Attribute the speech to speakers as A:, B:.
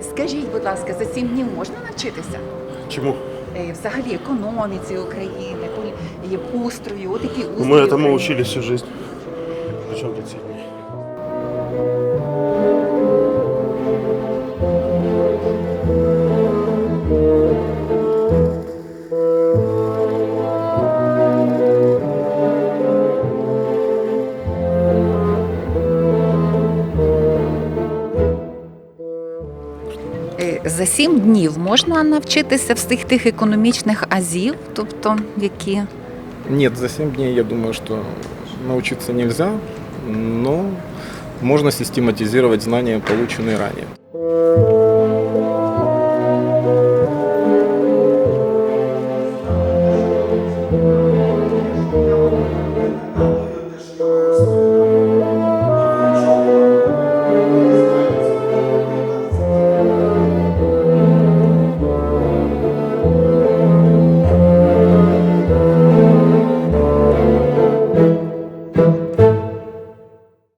A: Скажіть, будь ласка, за 7 днів можна навчитися?
B: Чему?
A: Взагалі економіці України, устрою, отакі устрої.
B: Мы этому
A: України.
B: учились всю жизнь. Причем тут 7 дней?
A: За 7 днів можна навчитися всіх тих економічних азів, тобто які?
C: Нет, за 7 дней я думаю, что научиться нельзя, но можно систематизировать знания, полученные ранее.